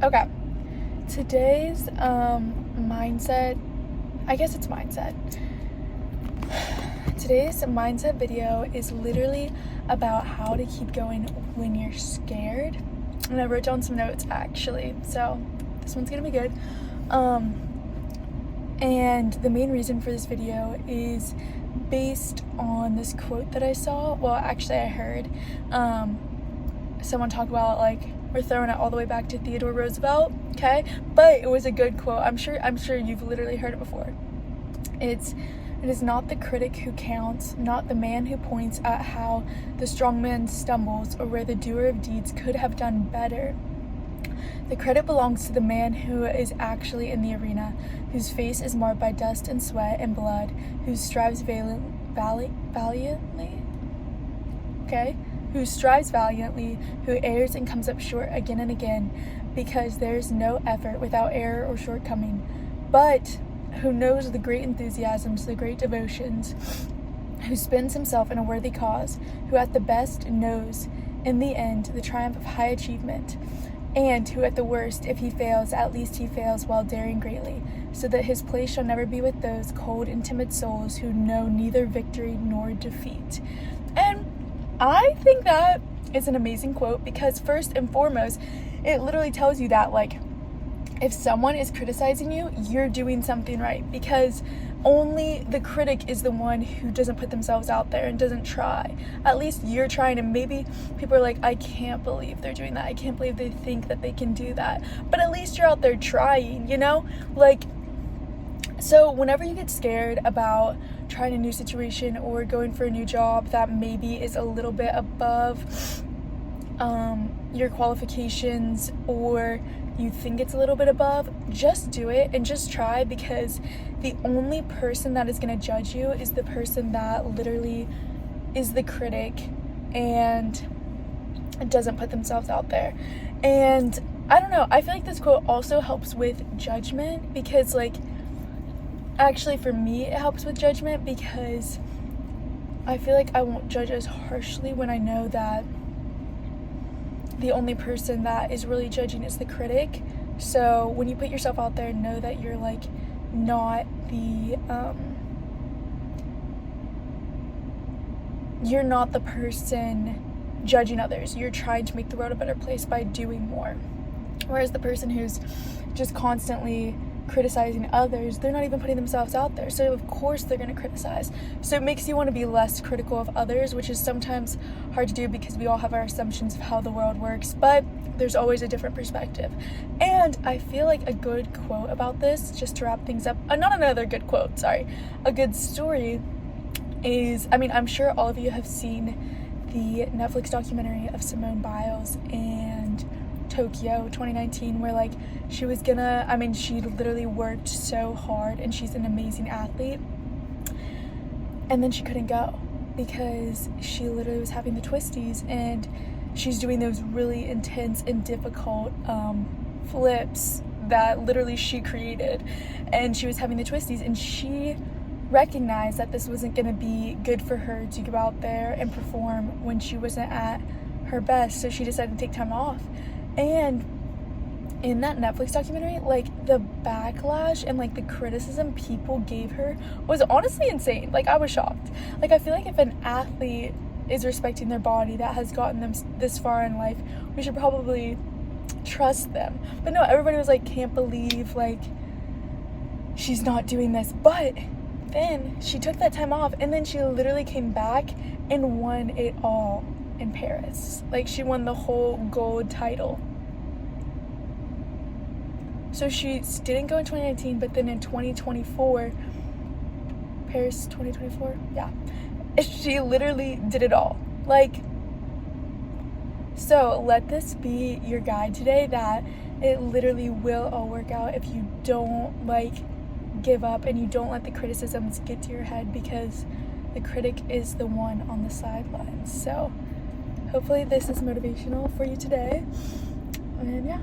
Okay, today's mindset, I guess it's mindset. Today's mindset video is literally about how to keep going when you're scared. And I wrote down some notes actually, so this one's gonna be good. And the main reason for this video is based on this quote that I saw. Well, actually I heard someone talk about, like, we're throwing it all the way back to Theodore Roosevelt, okay? But it was a good quote. I'm sure you've literally heard it before. It is not the critic who counts, not the man who points at how the strong man stumbles or where the doer of deeds could have done better. The credit belongs to the man who is actually in the arena, whose face is marred by dust and sweat and blood, who strives valiantly, who errs and comes up short again and again, because there is no effort without error or shortcoming, but who knows the great enthusiasms, the great devotions, who spends himself in a worthy cause, who at the best knows, in the end, the triumph of high achievement, and who at the worst, if he fails, at least he fails while daring greatly, so that his place shall never be with those cold and timid souls who know neither victory nor defeat. And I think that is an amazing quote, because first and foremost, it literally tells you that, like, if someone is criticizing you, you're doing something right, because only the critic is the one who doesn't put themselves out there and doesn't try. At least you're trying, and maybe people are like, I can't believe they're doing that. I can't believe they think that they can do that. But at least you're out there trying, you know? Like, so whenever you get scared about trying a new situation or going for a new job that maybe is a little bit above your qualifications, or you think it's a little bit above, just do it and just try, because the only person that is going to judge you is the person that literally is the critic and doesn't put themselves out there. And I don't know, I feel like this quote also helps with judgment, because, like, actually for me it helps with judgment, because I feel like I won't judge as harshly when I know that the only person that is really judging is the critic. So when you put yourself out there, know that you're, like, not the you're not the person judging others. You're trying to make the world a better place by doing more. Whereas the person who's just constantly criticizing others, they're not even putting themselves out there, so of course they're going to criticize. So it makes you want to be less critical of others, which is sometimes hard to do because we all have our assumptions of how the world works, but there's always a different perspective. And I feel like a good quote about this, just to wrap things up, not another good quote, sorry, a good story is, I mean, I'm sure all of you have seen the Netflix documentary of Simone Biles and Tokyo 2019, where, like, she literally worked so hard and she's an amazing athlete, and then she couldn't go because she literally was having the twisties, and she's doing those really intense and difficult flips that literally she created, and she was having the twisties, and she recognized that this wasn't going to be good for her to go out there and perform when she wasn't at her best, so she decided to take time off. And in that Netflix documentary, like, the backlash and, like, the criticism people gave her was honestly insane. Like, I was shocked. Like, I feel like if an athlete is respecting their body that has gotten them this far in life, we should probably trust them. But no, everybody was like, can't believe, like, she's not doing this. But then she took that time off, and then she literally came back and won it all in Paris. Like, she won the whole gold title. So she didn't go in 2019, but then in 2024, Paris 2024, yeah, she literally did it all. Like, so let this be your guide today, that it literally will all work out if you don't, like, give up and you don't let the criticisms get to your head, because the critic is the one on the sidelines. So hopefully this is motivational for you today, and yeah.